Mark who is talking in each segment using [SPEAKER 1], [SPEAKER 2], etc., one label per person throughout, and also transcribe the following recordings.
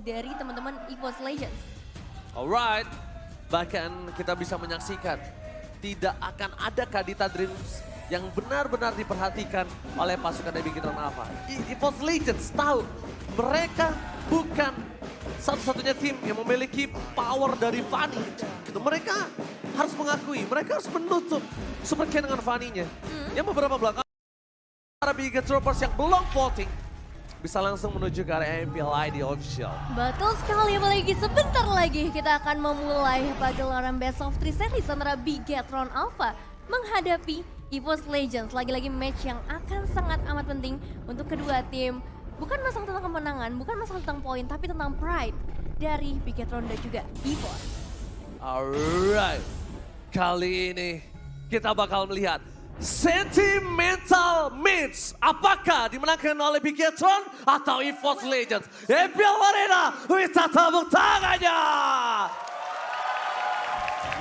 [SPEAKER 1] dari teman-teman EVOS Legends.
[SPEAKER 2] Alright, bahkan kita bisa menyaksikan tidak akan ada Kadita Dreams yang benar-benar diperhatikan oleh pasukan dari Bigetron Alpha. EVOS Legends tahu mereka bukan satu-satunya tim yang memiliki power dari Fanny. Gitu. Mereka harus mengakui, mereka harus menutup Super Ken dengan Fanny-nya. Yang beberapa belakang para Bigetroopers yang belum voting bisa langsung menuju ke area MPLI di official.
[SPEAKER 1] Betul sekali, apalagi sebentar lagi kita akan memulai pagelaran Best of 3 series antara Bigetron Alpha menghadapi EVOS Legends. Lagi-lagi match yang akan sangat amat penting untuk kedua tim. Bukan masalah tentang kemenangan, bukan masalah tentang poin, tapi tentang pride dari Bigetron dan juga EVOS.
[SPEAKER 2] Alright, kali ini kita bakal melihat Sentimental Match. Apakah dimenangkan oleh Bigetron atau EVOS Legends? MPL Arena, bisa tepuk tangannya!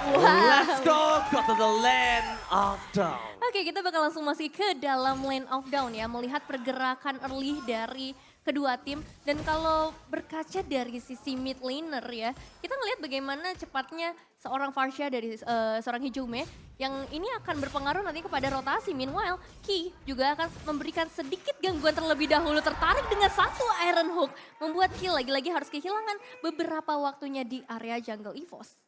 [SPEAKER 1] Wow.
[SPEAKER 2] Let's go to the land of down.
[SPEAKER 1] Oke, kita bakal langsung masuk ke dalam lane of down ya, melihat pergerakan early dari kedua tim. Dan kalau berkaca dari sisi mid laner ya, kita ngelihat bagaimana cepatnya seorang Farsha dari seorang Hijume yang ini akan berpengaruh nanti kepada rotasi. Meanwhile, Ki juga akan memberikan sedikit gangguan terlebih dahulu, tertarik dengan satu Iron Hook, membuat Ki lagi-lagi harus kehilangan beberapa waktunya di area jungle EVOS.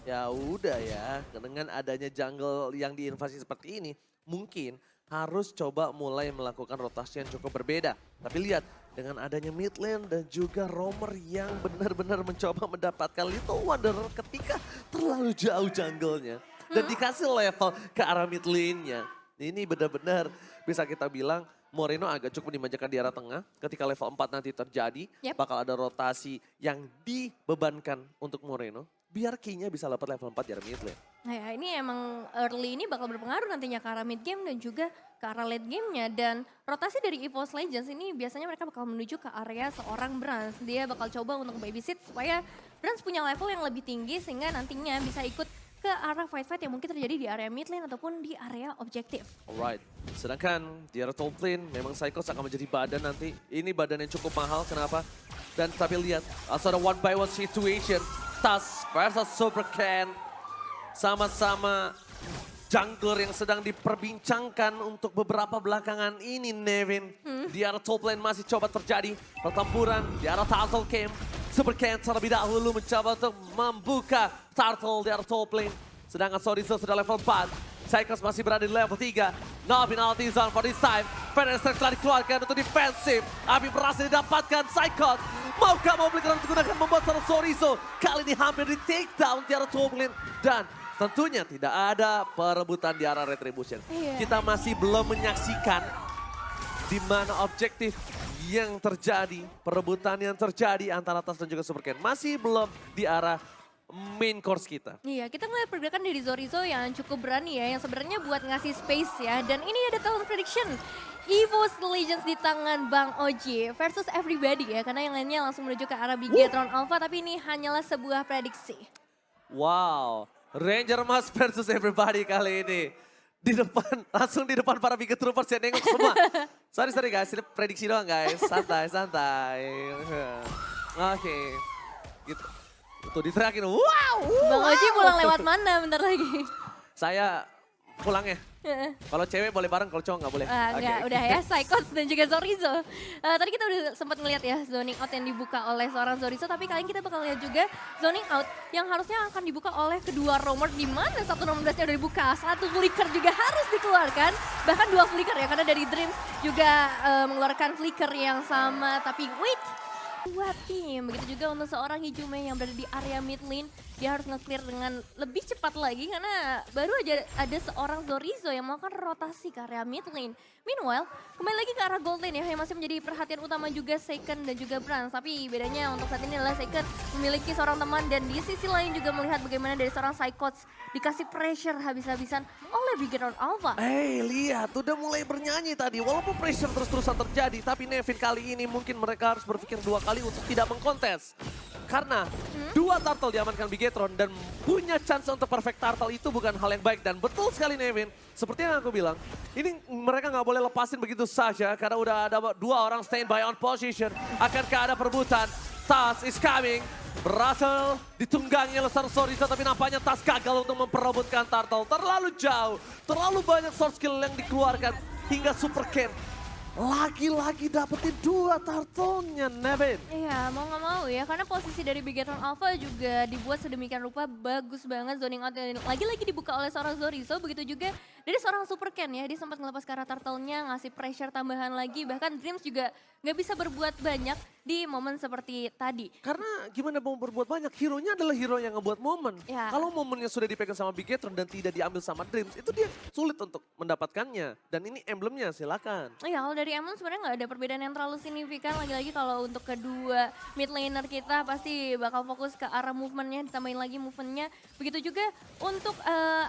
[SPEAKER 2] Ya udah ya, dengan adanya jungle yang diinvasi seperti ini, mungkin harus coba mulai melakukan rotasi yang cukup berbeda. Tapi lihat, dengan adanya mid lane dan juga roamer yang benar-benar mencoba mendapatkan Little Wanderer ketika terlalu jauh jungle-nya. Dan dikasih level ke arah mid lane-nya. Ini benar-benar bisa kita bilang Moreno agak cukup dimanjakan di arah tengah. Ketika level 4 nanti terjadi, bakal ada rotasi yang dibebankan untuk Moreno. Biar Ki-nya bisa dapat level 4 di arah mid lane.
[SPEAKER 1] Nah ya, ini emang early ini bakal berpengaruh nantinya ke arah mid game dan juga ke arah late game-nya. Dan rotasi dari EVOS Legends ini biasanya mereka bakal menuju ke area seorang Brans. Dia bakal coba untuk babysit supaya Brans punya level yang lebih tinggi sehingga nantinya bisa ikut ke arah fight-fight yang mungkin terjadi di area mid lane ataupun di area objektif.
[SPEAKER 2] Alright, sedangkan di area top lane memang Cycles akan menjadi badan nanti. Ini badan yang cukup mahal, kenapa? Dan tapi lihat, asal ada one by one situation. Tas versus Super Ken. Sama-sama jungler yang sedang diperbincangkan untuk beberapa belakangan ini, Nevin. Di arah top lane masih coba terjadi pertempuran di arah Turtle Camp. Super Ken terlebih dahulu mencoba untuk membuka Turtle di arah top lane. Sedangkan Sorizo sudah level 4. Cycles masih berada di level 3. No penalty zone for this time. Fenestrek telah dikeluarkan untuk defensif. Abi berhasil didapatkan Cycles. Maukah mau beli menggunakan membuat seorang Sorizo. Kali ini hampir di take down di arah top lane. Dan tentunya tidak ada perebutan di arah Retribution. Kita masih belum menyaksikan di mana objektif yang terjadi. Perebutan yang terjadi antara Tas dan juga Super Ken. Masih belum di arah main course kita.
[SPEAKER 1] Iya, kita ngeliat pergerakan dari Sorizo yang cukup berani ya, yang sebenarnya buat ngasih space ya. Dan ini ada talent prediction. EVOS Legends di tangan Bang Oji versus everybody ya, karena yang lainnya langsung menuju ke arah Bigetron Alpha, tapi ini hanyalah sebuah prediksi.
[SPEAKER 2] Wow, Ranger Mas versus everybody kali ini. Di depan, langsung di depan para Bigetroopers yang nengok semua. Sorry guys, ini prediksi doang guys, santai. Oke, gitu. Tuh diteriakin, wow!
[SPEAKER 1] Bang Oji pulang lewat mana bentar lagi?
[SPEAKER 2] Saya pulangnya. Kalau cewek boleh bareng, kalau cowok nggak boleh.
[SPEAKER 1] Enggak, udah ya, Cycles dan juga Sorizo. Tadi kita udah sempat ngeliat ya zoning out yang dibuka oleh seorang Sorizo, tapi kali ini kita bakal lihat juga zoning out yang harusnya akan dibuka oleh kedua roamer, di mana satu 16-nya udah dibuka, satu flicker juga harus dikeluarkan, bahkan dua flicker ya, karena dari Dreams juga mengeluarkan flicker yang sama, tapi wait. Dua tim, begitu juga untuk seorang Hijume yang berada di area mid lane. Dia harus nge-clear dengan lebih cepat lagi karena baru aja ada seorang Sorizo yang melakukan rotasi ke area mid lane. Meanwhile, kembali lagi ke arah gold lane ya, yang masih menjadi perhatian utama juga Seiken dan juga Brans. Tapi bedanya untuk saat ini adalah Seiken memiliki seorang teman dan di sisi lain juga melihat bagaimana dari seorang Psychots dikasih pressure habis-habisan oleh Bigetron Alpha.
[SPEAKER 2] Lihat, udah mulai bernyanyi tadi. Walaupun pressure terus-terusan terjadi, tapi Nevin kali ini mungkin mereka harus berpikir dua kali untuk tidak mengkontes. Karena dua turtle diamankan Bigetron dan punya chance untuk perfect turtle itu bukan hal yang baik. Dan betul sekali Nevin, seperti yang aku bilang, ini mereka nggak boleh lepasin begitu saja karena udah ada dua orang standby on position. Akankah ada perebutan? Tas is coming. Berhasil ditunggangi oleh seorang Sorizo, tapi nampaknya Tas gagal untuk memperebutkan Turtle. Terlalu jauh, terlalu banyak source skill yang dikeluarkan hingga Super Ken lagi-lagi dapetin 2 turtle-nya, Nevin.
[SPEAKER 1] Iya, mau nggak mau ya, karena posisi dari Bigetron Alpha juga dibuat sedemikian rupa bagus banget. Zoning out lagi-lagi dibuka oleh seorang Zorizo, begitu juga dari seorang Super Ken ya. Dia sempat ngelepas ke arah turtle-nya, ngasih pressure tambahan lagi, bahkan Dreams juga nggak bisa berbuat banyak di momen seperti tadi.
[SPEAKER 2] Karena gimana mau berbuat banyak, hero-nya adalah hero yang ngebuat momen.
[SPEAKER 1] Ya.
[SPEAKER 2] Kalau momennya sudah dipegang sama Bigetron dan tidak diambil sama Dreams, itu dia sulit untuk mendapatkannya. Dan ini emblemnya, silakan.
[SPEAKER 1] Iya, kalau dari Emon sebenarnya nggak ada perbedaan yang terlalu signifikan. Lagi-lagi kalau untuk kedua mid laner kita pasti bakal fokus ke arah movementnya, ditambahin lagi movementnya. Begitu juga untuk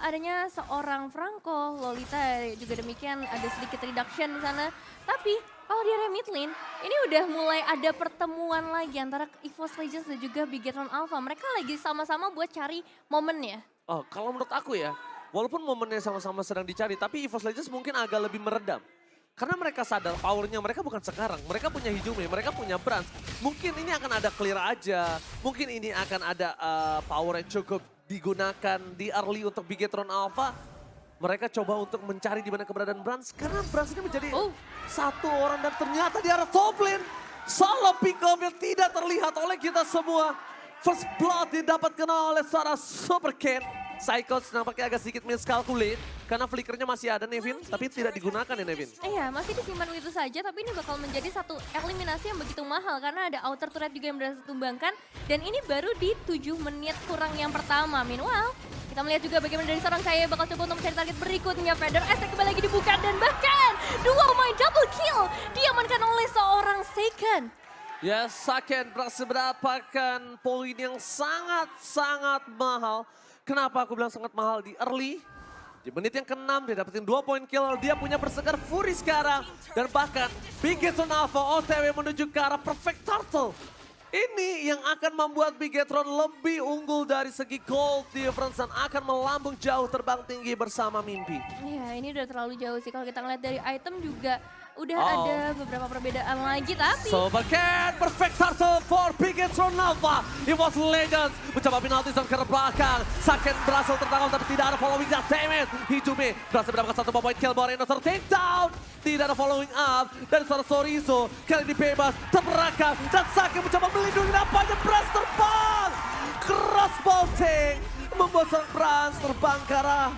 [SPEAKER 1] adanya seorang Franco, Lolita juga demikian, ada sedikit reduction di sana. Tapi kalau di area mid lane, ini udah mulai ada pertemuan lagi antara EVOS Legends dan juga Bigetron Alpha. Mereka lagi sama-sama buat cari momennya.
[SPEAKER 2] Oh, kalau menurut aku ya, walaupun momennya sama-sama sedang dicari, tapi EVOS Legends mungkin agak lebih meredam. Karena mereka sadar powernya mereka bukan sekarang. Mereka punya Hijumi, mereka punya Brans. Mungkin ini akan ada clear aja. Mungkin ini akan ada power yang cukup digunakan di early untuk Bigetron Alpha. Mereka coba untuk mencari di mana keberadaan Brans. Karena Brans ini menjadi satu orang dan ternyata di arah top lane. Solo pick-off yang tidak terlihat oleh kita semua. First blood didapatkan oleh seorang Super Ken. Psychos nampaknya agak sedikit miscalculate karena flickernya masih ada, Nevin, tapi tidak digunakan ya, Nevin.
[SPEAKER 1] Iya, masih disimpan begitu saja, tapi ini bakal menjadi satu eliminasi yang begitu mahal karena ada outer turret juga yang berhasil tumbangkan, dan ini baru di 7 menit kurang yang pertama. Meanwhile, kita melihat juga bagaimana dari seorang Kaye bakal coba untuk mencari target berikutnya. Feather Attack kembali lagi dibuka dan bahkan dua main double kill diamankan oleh seorang Seiken.
[SPEAKER 2] Ya, Saken berhasil mendapatkan poin yang sangat-sangat mahal. Kenapa aku bilang sangat mahal di early? Di menit yang ke-6 dia dapetin 2 poin kill, dia punya bersegar Fury sekarang. Dan bahkan Bigetron Alpha OTW menuju ke arah Perfect Turtle. Ini yang akan membuat Bigetron lebih unggul dari segi gold difference dan akan melambung jauh terbang tinggi bersama mimpi.
[SPEAKER 1] Iya, ini udah terlalu jauh sih kalau kita ngeliat dari item juga udah ada beberapa perbedaan lagi, tapi
[SPEAKER 2] Super Ken, Perfect Turtle for Bigetron Alpha. EVOS Legends mencoba penalti zone ke belakang. Saken berhasil tertangkap tapi tidak ada following up damage. Hijumi berhasil mendapatkan 1 point kill, Moreno take down. Tidak ada following up dari seorang Sorizo. Kali ini bebas, terperangkap dan Saken mencoba melindungi nampaknya Brans terbang. Cross bolting membuat seorang Brans terbang ke arah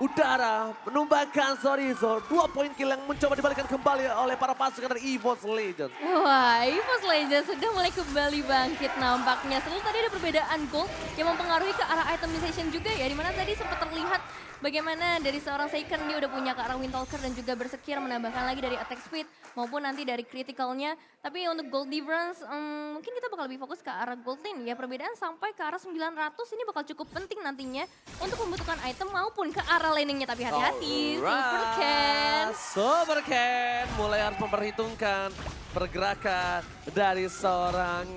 [SPEAKER 2] udara, menumbangkan Sorizo. 2 poin kill yang mencoba dibalikan kembali oleh para pasukan dari EVOS Legends.
[SPEAKER 1] wah, EVOS Legends sudah mulai kembali bangkit nampaknya. Selalu tadi ada perbedaan gold yang mempengaruhi ke arah itemization juga ya. Dimana tadi sempat terlihat bagaimana dari seorang Seiken dia udah punya ke arah Windtalker dan juga bersekir menambahkan lagi dari attack speed maupun nanti dari criticalnya. Tapi untuk gold difference mungkin kita bakal lebih fokus ke arah gold lane ya. Perbedaan sampai ke arah 900 ini bakal cukup penting nantinya untuk membutuhkan item maupun ke arah laningnya. Tapi hati-hati,
[SPEAKER 2] Super Ken mulai harus memperhitungkan pergerakan dari seorang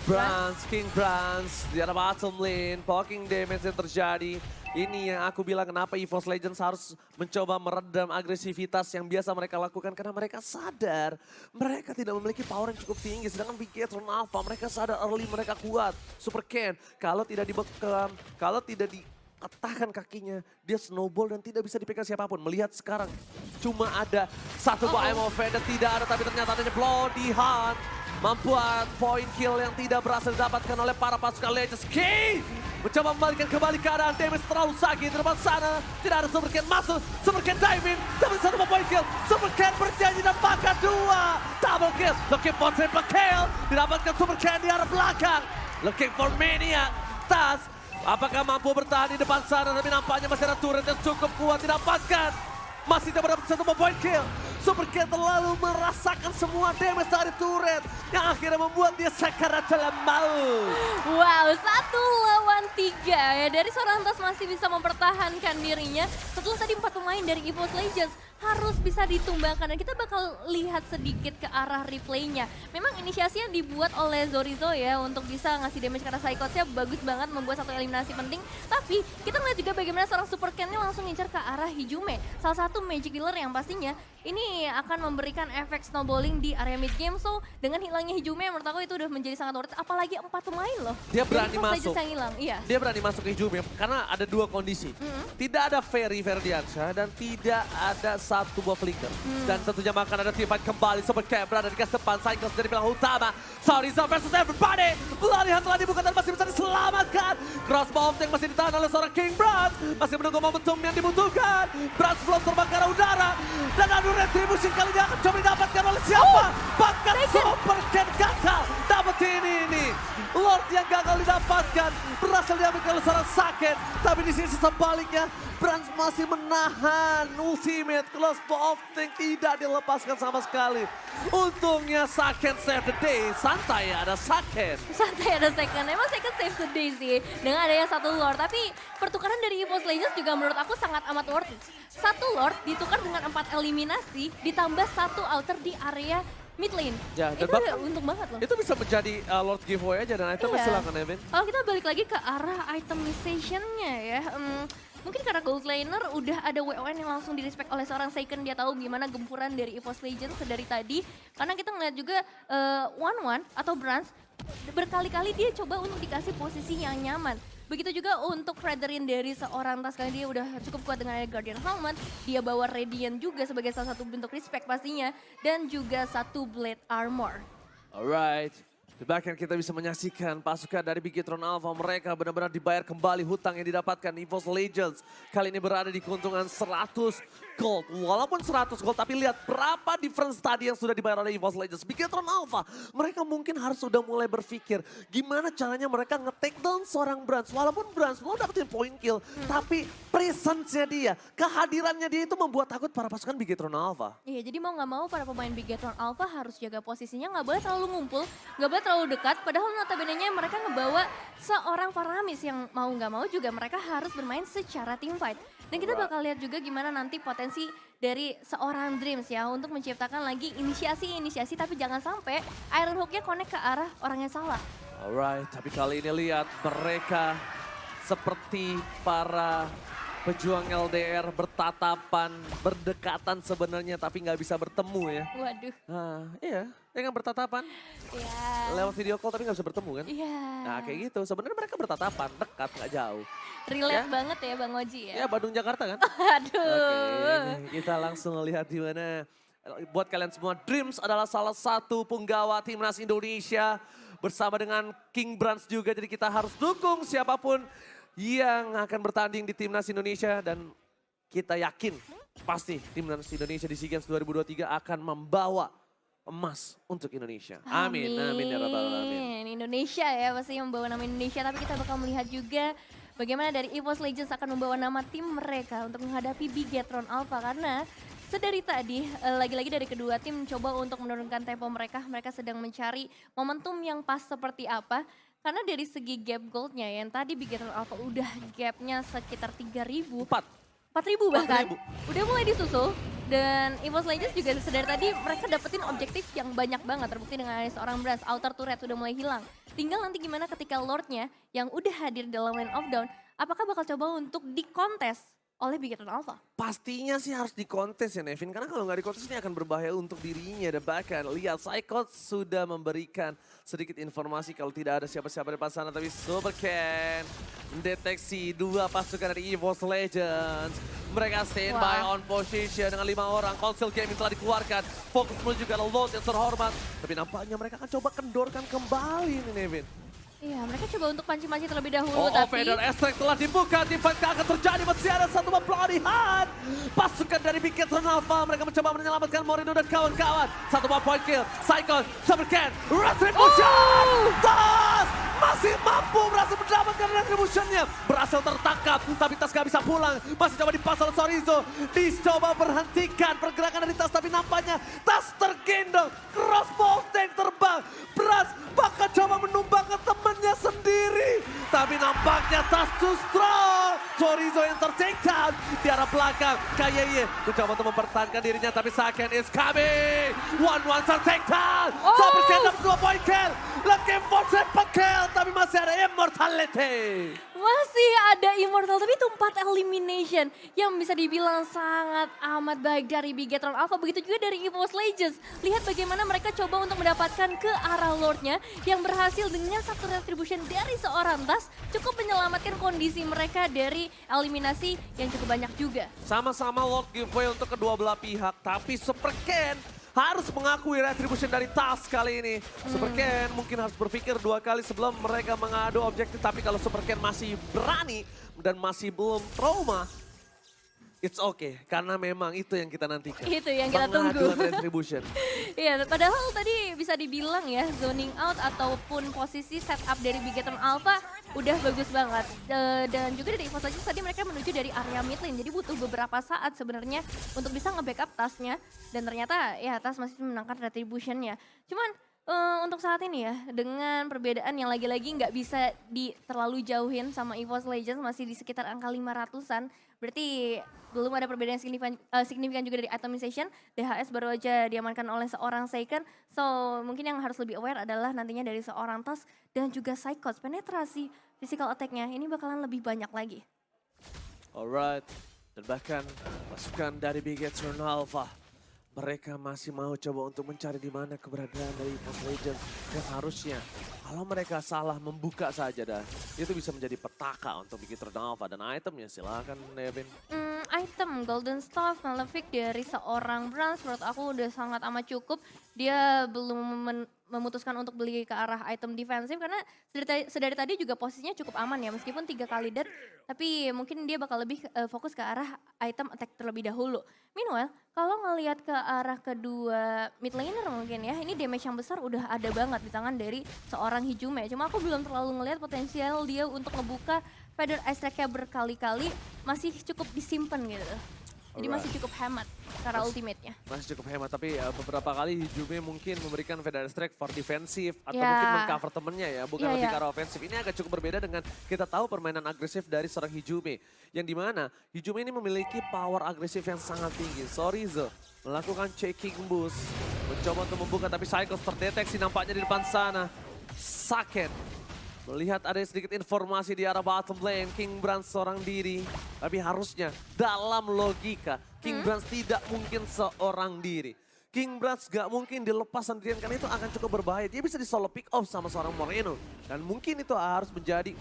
[SPEAKER 2] Brans, King Brans di arah bottom lane. Poking damage yang terjadi. Ini yang aku bilang kenapa EVOS Legends harus mencoba meredam agresivitas yang biasa mereka lakukan. Karena mereka sadar mereka tidak memiliki power yang cukup tinggi. Sedangkan Bigetron Alpha mereka sadar early mereka kuat. Super Ken kalau tidak dibekam, kalau tidak dipatahkan kakinya, dia snowball dan tidak bisa dipegang siapapun. Melihat sekarang cuma ada satu buah ammo dan tidak ada, tapi ternyata adanya Bloody Hunt. Membuat poin kill yang tidak berhasil didapatkan oleh para pasukan Legends. King mencoba membalikan kembali keadaan, damage terlalu sakit di depan sana. Tidak ada Super Ken masuk, Super Ken diving, dapat 1 poin kill. Super Ken berjanji dan bahkan 2 double kill. Looking for triple kill, didapatkan Super Ken di arah belakang. Looking for Maniac, Tas. Apakah mampu bertahan di depan sana, tapi nampaknya masih ada turret yang cukup kuat didapatkan. Masih tidak mendapat 1 point kill. Super Ken terlalu merasakan semua damage dari turret yang akhirnya membuat dia sekarat dalam maut.
[SPEAKER 1] Wow, 1 lawan 3 ya. Dari seorang Tas masih bisa mempertahankan dirinya setelah tadi 4 pemain dari EVOS Legends harus bisa ditumbangkan dan kita bakal lihat sedikit ke arah replaynya. Memang inisiasi yang dibuat oleh Zorizo ya untuk bisa ngasih damage karena Psychotsnya bagus banget membuat satu eliminasi penting. Tapi kita ngeliat juga bagaimana seorang Super Ken-nya langsung ngincar ke arah Hijume. Salah satu magic dealer yang pastinya ini akan memberikan efek snowballing di area mid game. So dengan hilangnya Hijume menurut aku itu udah menjadi sangat worth it. Apalagi 4 pemain loh.
[SPEAKER 2] Dia berani
[SPEAKER 1] Jadi,
[SPEAKER 2] masuk.
[SPEAKER 1] yang hilang. Iya.
[SPEAKER 2] Dia berani masuk ke Hijume karena ada dua kondisi. Tidak ada Ferry Ferdiansyah dan tidak ada satu buah flicker. Dan tentunya akan ada teamfight kembali. Super Camp berada di gas depan. Cycles dari belakang utama. Sorizo versus everybody. Pelarian telah dibuka dan masih bisa diselamatkan. Crossbow yang masih ditahan oleh seorang King Brans. Masih menunggu momentum yang dibutuhkan. Brans belum terbang ke arah udara. Dan adu retribution kali ini akan coba didapatkan oleh siapa? Bahkan Super Camp gagal dapetin ini. Lord yang gagal didapatkan. Berhasil diambil oleh seorang Saken. Tapi di sisi sebaliknya. Brans masih menahan ultimate crossbow of tank tidak dilepaskan sama sekali. Untungnya Saken save the day. Santai ada Saken.
[SPEAKER 1] Santai ada second, emang second save the day sih dengan adanya satu Lord. Tapi pertukaran dari EVOS Legends juga menurut aku sangat amat worth it. Satu Lord ditukar dengan 4 eliminasi ditambah satu outer di area mid lane.
[SPEAKER 2] Ya, dan
[SPEAKER 1] itu udah untung banget loh.
[SPEAKER 2] Itu bisa menjadi Lord giveaway aja dan itemnya silakan Evan.
[SPEAKER 1] Kalau kita balik lagi ke arah itemization-nya ya. Mungkin karena Gold Laner udah ada WON yang langsung di-respect oleh seorang Seiken. Dia tahu gimana gempuran dari EVOS Legends dari tadi. Karena kita ngeliat juga One atau Brans berkali-kali dia coba untuk dikasih posisi yang nyaman. Begitu juga untuk Fredrin dari seorang Tas, kali dia udah cukup kuat dengan Guardian Helmet. Dia bawa Radiant juga sebagai salah satu bentuk respect pastinya. Dan juga satu Blade Armor.
[SPEAKER 2] Alright. Bahkan kita bisa menyaksikan pasukan dari Bigetron Alpha, mereka benar-benar dibayar kembali hutang yang didapatkan EVOS Legends. Kali ini berada di keuntungan 100 gold. Walaupun 100 gold, tapi lihat berapa difference tadi yang sudah dibayar oleh EVOS Legends. Bigetron Alpha, mereka mungkin harus sudah mulai berpikir gimana caranya mereka nge-take down seorang Brans. Walaupun Brans mau dapetin point kill, tapi presence-nya dia, kehadirannya dia itu membuat takut para pasukan Bigetron Alpha.
[SPEAKER 1] Iya, jadi mau nggak mau para pemain Bigetron Alpha harus jaga posisinya, nggak boleh terlalu ngumpul, nggak boleh terlalu dekat. Padahal notabene-nya mereka ngebawa seorang Faramis yang mau nggak mau juga mereka harus bermain secara team fight. Dan kita bakal lihat juga gimana nanti potensi dari seorang Dreams ya untuk menciptakan lagi inisiasi-inisiasi, tapi jangan sampai Iron Hook-nya connect ke arah orang yang salah.
[SPEAKER 2] Alright, tapi kali ini lihat mereka seperti para pejuang LDR bertatapan, berdekatan sebenarnya tapi nggak bisa bertemu ya.
[SPEAKER 1] Waduh.
[SPEAKER 2] Nah, iya, dengan bertatapan
[SPEAKER 1] Iya.
[SPEAKER 2] lewat video call tapi nggak bisa bertemu kan?
[SPEAKER 1] Iya.
[SPEAKER 2] Nah kayak gitu, sebenarnya mereka bertatapan, dekat nggak jauh.
[SPEAKER 1] Relate
[SPEAKER 2] Ya.
[SPEAKER 1] banget ya Bang Oji ya.
[SPEAKER 2] Ya Bandung Jakarta kan?
[SPEAKER 1] Aduh.
[SPEAKER 2] Oke, kita langsung lihat di mana. Buat kalian semua, Dreams adalah salah satu punggawa timnas Indonesia bersama dengan King Brans juga. Jadi kita harus dukung siapapun yang akan bertanding di timnas Indonesia dan kita yakin pasti timnas Indonesia di SEA Games 2023 akan membawa emas untuk Indonesia. Amin, amin ya rabbal alamin.
[SPEAKER 1] Indonesia ya pasti membawa nama Indonesia, tapi kita bakal melihat juga bagaimana dari EVOS Legends akan membawa nama tim mereka untuk menghadapi Bigetron Alpha. Karena sedari tadi, lagi-lagi dari kedua tim coba untuk menurunkan tempo mereka. Mereka sedang mencari momentum yang pas seperti apa. Karena dari segi gap goldnya yang tadi Bigetron Alpha udah gapnya sekitar 3.000. 4.000 bahkan.
[SPEAKER 2] 4.000.
[SPEAKER 1] Udah mulai disusul. Dan EVOS Legends juga sedari tadi mereka dapetin objektif yang banyak banget. Terbukti dengan ada seorang Brans, outer turret sudah mulai hilang. Tinggal nanti gimana ketika Lordnya yang udah hadir dalam Lane of Dawn, apakah bakal coba untuk dikontes oleh Bigetron Alpha?
[SPEAKER 2] Pastinya sih harus dikontes ya Nevin, karena kalau nggak dikontes ini akan berbahaya untuk dirinya. Dan bahkan lihat Psychot sudah memberikan sedikit informasi kalau tidak ada siapa-siapa di depan sana. Tapi Super Ken mendeteksi dua pasukan dari EVOS Legends. Mereka standby on position dengan 5 orang. Console Gaming telah dikeluarkan. Fokus menuju ke Lord yang terhormat. Tapi nampaknya mereka akan coba kendorkan kembali nih Nevin.
[SPEAKER 1] Iya, mereka coba untuk panci-panci terlebih dahulu,
[SPEAKER 2] Oh,
[SPEAKER 1] tapi
[SPEAKER 2] Vader Extract telah dibuka, teamfight akan terjadi, masih ada satu pelarian. Pasukan dari Bigetron Alpha, mereka mencoba menyelamatkan Morino dan kawan-kawan. Satu point kill, Cyclone, Super Ken, Retribution! Tas masih mampu berhasil mendapatkan Retribution-nya. Berhasil tertangkap, tapi Tas gak bisa pulang. Masih coba dipasang oleh Sorizo. Dicoba berhentikan pergerakan dari Tas, tapi nampaknya Tas tergendong. Crossbow tank terbang, Brans bahkan coba menumbang ke temannya sendiri. Tapi nampaknya Tas too strong. Chorizo yang ter-take down di arah belakang. Kayeye mencoba untuk mempertahankan dirinya, tapi Saken is coming. 1-1 ter-take down. Soberken dapat 2 poin kill. Looking for triple kill, tapi masih ada immortality.
[SPEAKER 1] Masih ada Immortal, tapi itu 4 elimination yang bisa dibilang sangat amat baik dari Bigetron Alpha. Begitu juga dari EVOS Legends. Lihat bagaimana mereka coba untuk mendapatkan ke arah Lordnya yang berhasil dengan satu retribution dari seorang Tas cukup menyelamatkan kondisi mereka dari eliminasi yang cukup banyak juga.
[SPEAKER 2] Sama-sama Lord giveaway untuk kedua belah pihak, tapi Superken harus mengakui retribution dari Tas kali ini. Superken mungkin harus berpikir 2 kali sebelum mereka mengadu objektif, tapi kalau Superken masih berani dan masih belum trauma, it's okay, karena memang itu yang kita nantikan.
[SPEAKER 1] Itu yang kita tunggu.
[SPEAKER 2] Pengaduan retribution.
[SPEAKER 1] Iya, padahal tadi bisa dibilang ya zoning out ataupun posisi setup dari Bigetron Alpha udah bagus banget. Dan juga dari EVOS Legends tadi mereka menuju dari area mid lane, jadi butuh beberapa saat sebenarnya untuk bisa nge-backup tasnya. Dan ternyata ya Tas masih menangkan retributionnya. Cuman untuk saat ini ya, dengan perbedaan yang lagi-lagi nggak bisa terlalu jauhin sama EVOS Legends, masih di sekitar angka 500-an. Berarti belum ada perbedaan yang signifikan juga dari itemization. DHS baru aja diamankan oleh seorang Seiken. So mungkin yang harus lebih aware adalah nantinya dari seorang Tas dan juga Psychos. Penetrasi physical attack-nya ini bakalan lebih banyak lagi.
[SPEAKER 2] Alright, dan bahkan pasukan dari Bigetron Alpha, mereka masih mau coba untuk mencari di mana keberadaan dari EVOS Legends. Dan harusnya kalau mereka salah membuka saja dah, itu bisa menjadi petaka untuk Bigetron Alpha. Dan itemnya silakan Nevin.
[SPEAKER 1] Item Golden Staff Malefic dari seorang Brans menurut aku udah sangat amat cukup. Dia belum memutuskan untuk beli ke arah item defensif karena sedari tadi juga posisinya cukup aman ya. Meskipun 3 kali dead, tapi mungkin dia bakal lebih fokus ke arah item attack terlebih dahulu. Meanwhile, kalau ngelihat ke arah kedua mid laner mungkin ya, ini damage yang besar udah ada banget di tangan dari seorang Hijume. Cuma aku belum terlalu ngelihat potensial dia untuk ngebuka Feather Ice Track-nya berkali-kali, masih cukup disimpan gitu. Jadi masih cukup hemat cara ultimate-nya.
[SPEAKER 2] Masih cukup hemat, tapi beberapa kali Hijume mungkin memberikan Feather Strike for defensif atau mungkin mengcover temennya ya, bukan lebih ke arah ofensif. Ini agak cukup berbeda dengan kita tahu permainan agresif dari seorang Hijume. Yang dimana Hijume ini memiliki power agresif yang sangat tinggi. Chorizo melakukan checking boost, mencoba untuk membuka tapi Psychos terdeteksi nampaknya di depan sana. Saken melihat ada sedikit informasi di arah bottom lane, King Brand seorang diri. Tapi harusnya dalam logika, King Brand tidak mungkin seorang diri. King Brand gak mungkin dilepas sendirian karena itu akan cukup berbahaya. Dia bisa di solo pick off sama seorang Moreno. Dan mungkin itu harus menjadi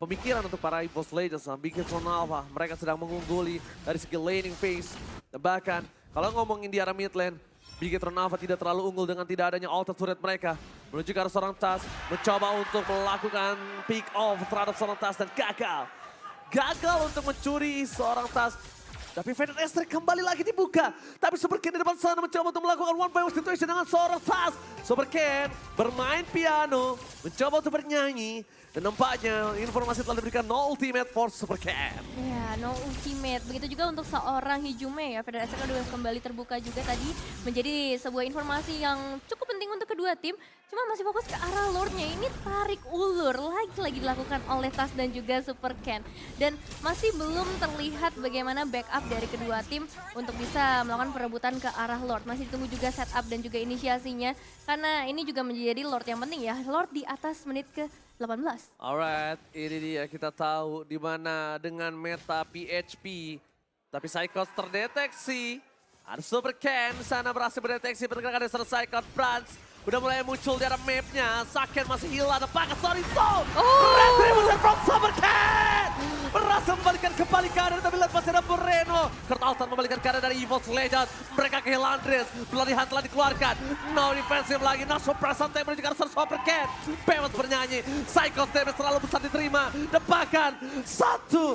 [SPEAKER 2] pemikiran untuk para EVOS Legends sama Bigetron Alpha. Mereka sedang mengungguli dari segi laning phase. Dan bahkan kalau ngomongin di arah mid lane, Bigetron Alpha tidak terlalu unggul dengan tidak adanya auto turret mereka. Menuju ke arah seorang Tas, mencoba untuk melakukan pick off terhadap seorang Tas dan gagal. Gagal untuk mencuri seorang Tas. Tapi Feather Strike kembali lagi dibuka. Tapi Superken di depan sana mencoba untuk melakukan one by one situation dengan seorang Tas. Superken bermain piano, mencoba untuk bernyanyi. Dan nampaknya informasi telah diberikan no ultimate for Superken.
[SPEAKER 1] Ya, no ultimate. Begitu juga untuk seorang Hijume ya. Feather Strike udah kembali terbuka juga tadi. Menjadi sebuah informasi yang cukup penting untuk kedua tim. Cuma masih fokus ke arah Lordnya. Ini tarik ulur lagi dilakukan oleh Tas dan juga Superken. Dan masih belum terlihat bagaimana backup dari kedua tim untuk bisa melakukan perebutan ke arah Lord. Masih ditunggu juga setup dan juga inisiasinya. Karena ini juga menjadi Lord yang penting ya. Lord di atas menit ke 18.
[SPEAKER 2] Alright, ini dia kita tahu di mana dengan meta PHP. Tapi Psychos terdeteksi. Ada Superken sana berhasil mendeteksi pergerakan dari Psychos Brans. Udah mulai muncul di arah mapnya. Saken masih hilang, ada pakai Chorizo. Retribution from Superken. Berhasil membalikan kembali kanan, tapi lihat masih ada Moreno. Kurt Altan membalikan kanan dari EVOS Legends. Mereka kehilangan Dres. Pelatihan telah dikeluarkan. No defensive lagi. No surprise santai menuju ke arah Superken. Bebas bernyanyi. Psychos damage terlalu besar diterima. Dan bahkan satu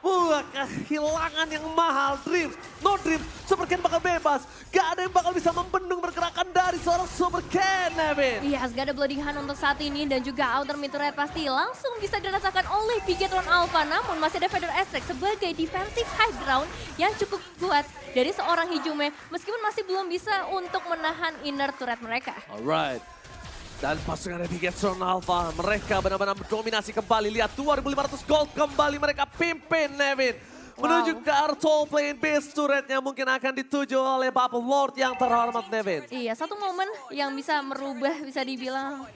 [SPEAKER 2] buah kehilangan yang mahal. Dreams, no dreams, Superken bakal bebas. Gak ada yang bakal bisa membendung pergerakan dari seorang Superken, Nevin.
[SPEAKER 1] Iya, gak ada blooding hand untuk saat ini dan juga outer mid turret pasti langsung bisa dirasakan oleh Bigetron Alpha. Namun masih ada Feather Strike sebagai defensive high ground yang cukup kuat dari seorang Hijume. Meskipun masih belum bisa untuk menahan inner turret mereka.
[SPEAKER 2] Alright. Dan pasukan dari Bigetron Alpha, mereka benar-benar mendominasi kembali. Lihat 2.500 gold kembali mereka pimpin Nevin. Menuju ke arah top lane base turretnya mungkin akan dituju oleh Bapak Lord yang terhormat Nevin.
[SPEAKER 1] Iya, satu momen yang bisa merubah bisa dibilang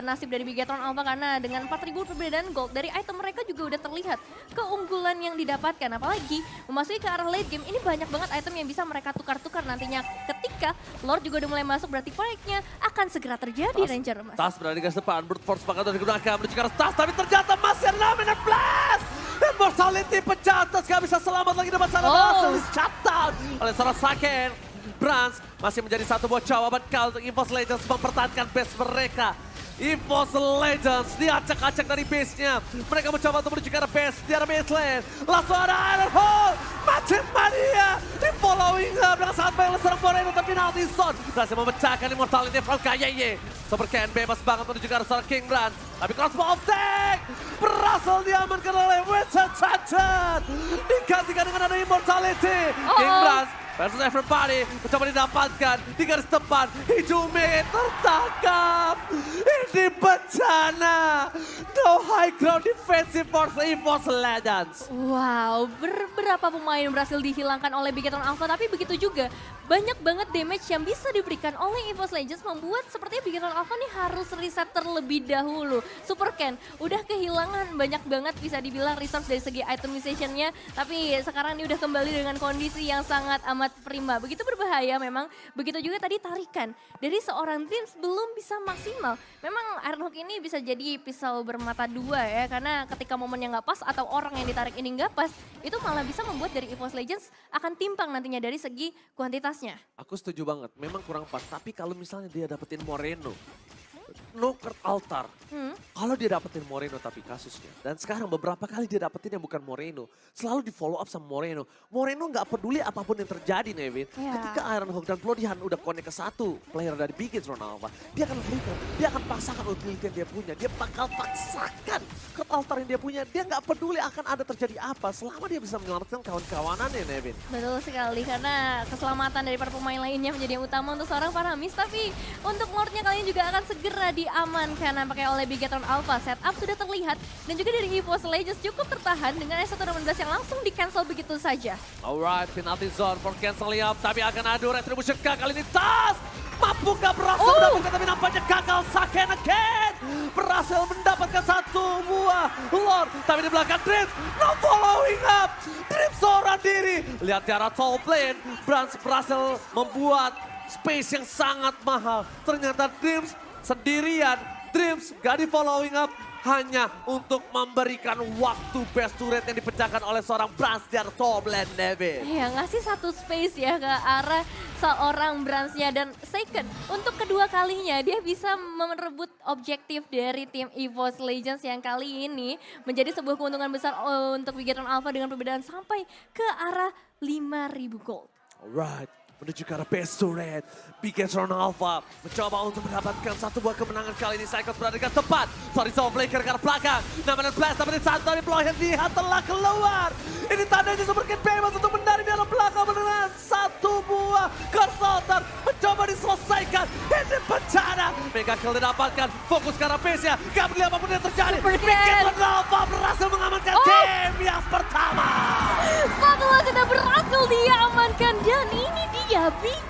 [SPEAKER 1] nasib dari Bigetron Alpha karena dengan 4.000 perbedaan gold dari item mereka juga udah terlihat keunggulan yang didapatkan. Apalagi memasuki ke arah late game ini banyak banget item yang bisa mereka tukar-tukar nantinya. Ketika Lord juga udah mulai masuk berarti fight-nya akan segera terjadi Ranger Mas.
[SPEAKER 2] Tas berada di garis depan, brute force bakal digunakan menuju ke arah Tas tapi ternyata masih ada namanya blast. Immortality pecah, Tas gak bisa selamat lagi dapat sana berhasil di-shutdown oleh seorang Saken. Brans masih menjadi satu buah jawaban kali untuk EVOS Legends mempertahankan base mereka. EVOS Legends diacak-acak dari base-nya. Mereka mencoba untuk menuju ke arah base di arah base lane. Langsung ada Iron Hole, Macet Mania di following up dengan sangat baik oleh seorang Moreno tapi penalty zone. Berhasil memecahkan Immortality from KYY. Super Ken bebas banget menuju ke arah seorang King Brand. Tapi crossbow of tank berhasil diamankan oleh Winston Chanton. Digantikan dengan ada Immortality. King Brand versus everybody mencoba didapatkan di garis depan. Hijumi tertangkap. Ini bencana. No high ground defensive for EVOS Legends.
[SPEAKER 1] Wow, beberapa pemain berhasil dihilangkan oleh Bigetron Alpha tapi begitu juga banyak banget damage yang bisa diberikan oleh EVOS Legends membuat sepertinya Bigetron Alpha nih harus reset terlebih dahulu. Super Ken udah kehilangan banyak banget bisa dibilang resource dari segi itemization-nya tapi sekarang ini udah kembali dengan kondisi yang sangat amat prima. Begitu berbahaya memang, begitu juga tadi tarikan dari seorang tim belum bisa maksimal. Memang Ironhawk ini bisa jadi pisau bermata dua ya karena ketika momennya nggak pas atau orang yang ditarik ini nggak pas itu malah bisa membuat dari EVOS Legends akan timpang nantinya dari segi kuantitasnya.
[SPEAKER 2] Aku setuju banget, memang kurang pas. Tapi kalau misalnya dia dapetin Moreno, no card altar. Kalau dia dapetin Moreno tapi kasusnya. Dan sekarang beberapa kali dia dapetin yang bukan Moreno. Selalu di follow up sama Moreno. Moreno nggak peduli apapun yang terjadi Nevin. Ketika Ironhawk dan Plodihan udah connect ke satu player dari Bigetron Alpha. Dia akan berikan, dia akan paksakan utility yang dia punya. Dia bakal paksakan card altar yang dia punya. Dia nggak peduli akan ada terjadi apa. Selama dia bisa menyelamatkan kawan-kawanannya Nevin.
[SPEAKER 1] Betul sekali karena keselamatan dari para pemain lainnya menjadi yang utama untuk seorang Paramis. Tapi untuk Lordnya kalian juga akan segera diamankan nampaknya oleh Bigetron Alpha. Setup sudah terlihat dan juga dari EVOS Legends cukup tertahan dengan S116 yang langsung di-cancel begitu saja.
[SPEAKER 2] Alright, penalty zone for canceling up. Tapi akan adu retribution kali ini Tas. Mampukah berhasil mendapatkan tapi nampaknya gagal Saken again. Berhasil mendapatkan satu buah Lord. Tapi di belakang Drips, no following up. Drips seorang diri. Lihat di arah top lane, Brans berhasil membuat space yang sangat mahal. Ternyata Drips sendirian. Drips gak di following up hanya untuk memberikan waktu best turret yang dipecahkan oleh seorang Brans di arah top lane Nevin.
[SPEAKER 1] Ya ngasih satu space ya ke arah seorang Bransnya dan second untuk kedua kalinya dia bisa merebut objektif dari tim EVOS Legends yang kali ini menjadi sebuah keuntungan besar untuk Bigetron Alpha dengan perbedaan sampai ke arah 5.000 gold.
[SPEAKER 2] Alright. Menuju ke arah base turret. Bigetron Alpha mencoba untuk mendapatkan satu buah kemenangan kali ini. Cycles berada di tepat. Sorry, Flaker ke arah belakang. Namanya Blast, tapi di saat dari Plohen lihat telah keluar. Ini tandanya Super Ken bebas untuk mendarat di arah belakang dengan satu buah Curse. Mencoba diselesaikan. Ini bencana. Mega kill didapatkan. Fokus ke arah base-nya. Gak peduli apapun yang terjadi. Bigetron Alpha berhasil mengamankan game yang pertama.
[SPEAKER 1] Setelah sudah berhasil diamankan dan ini dia Big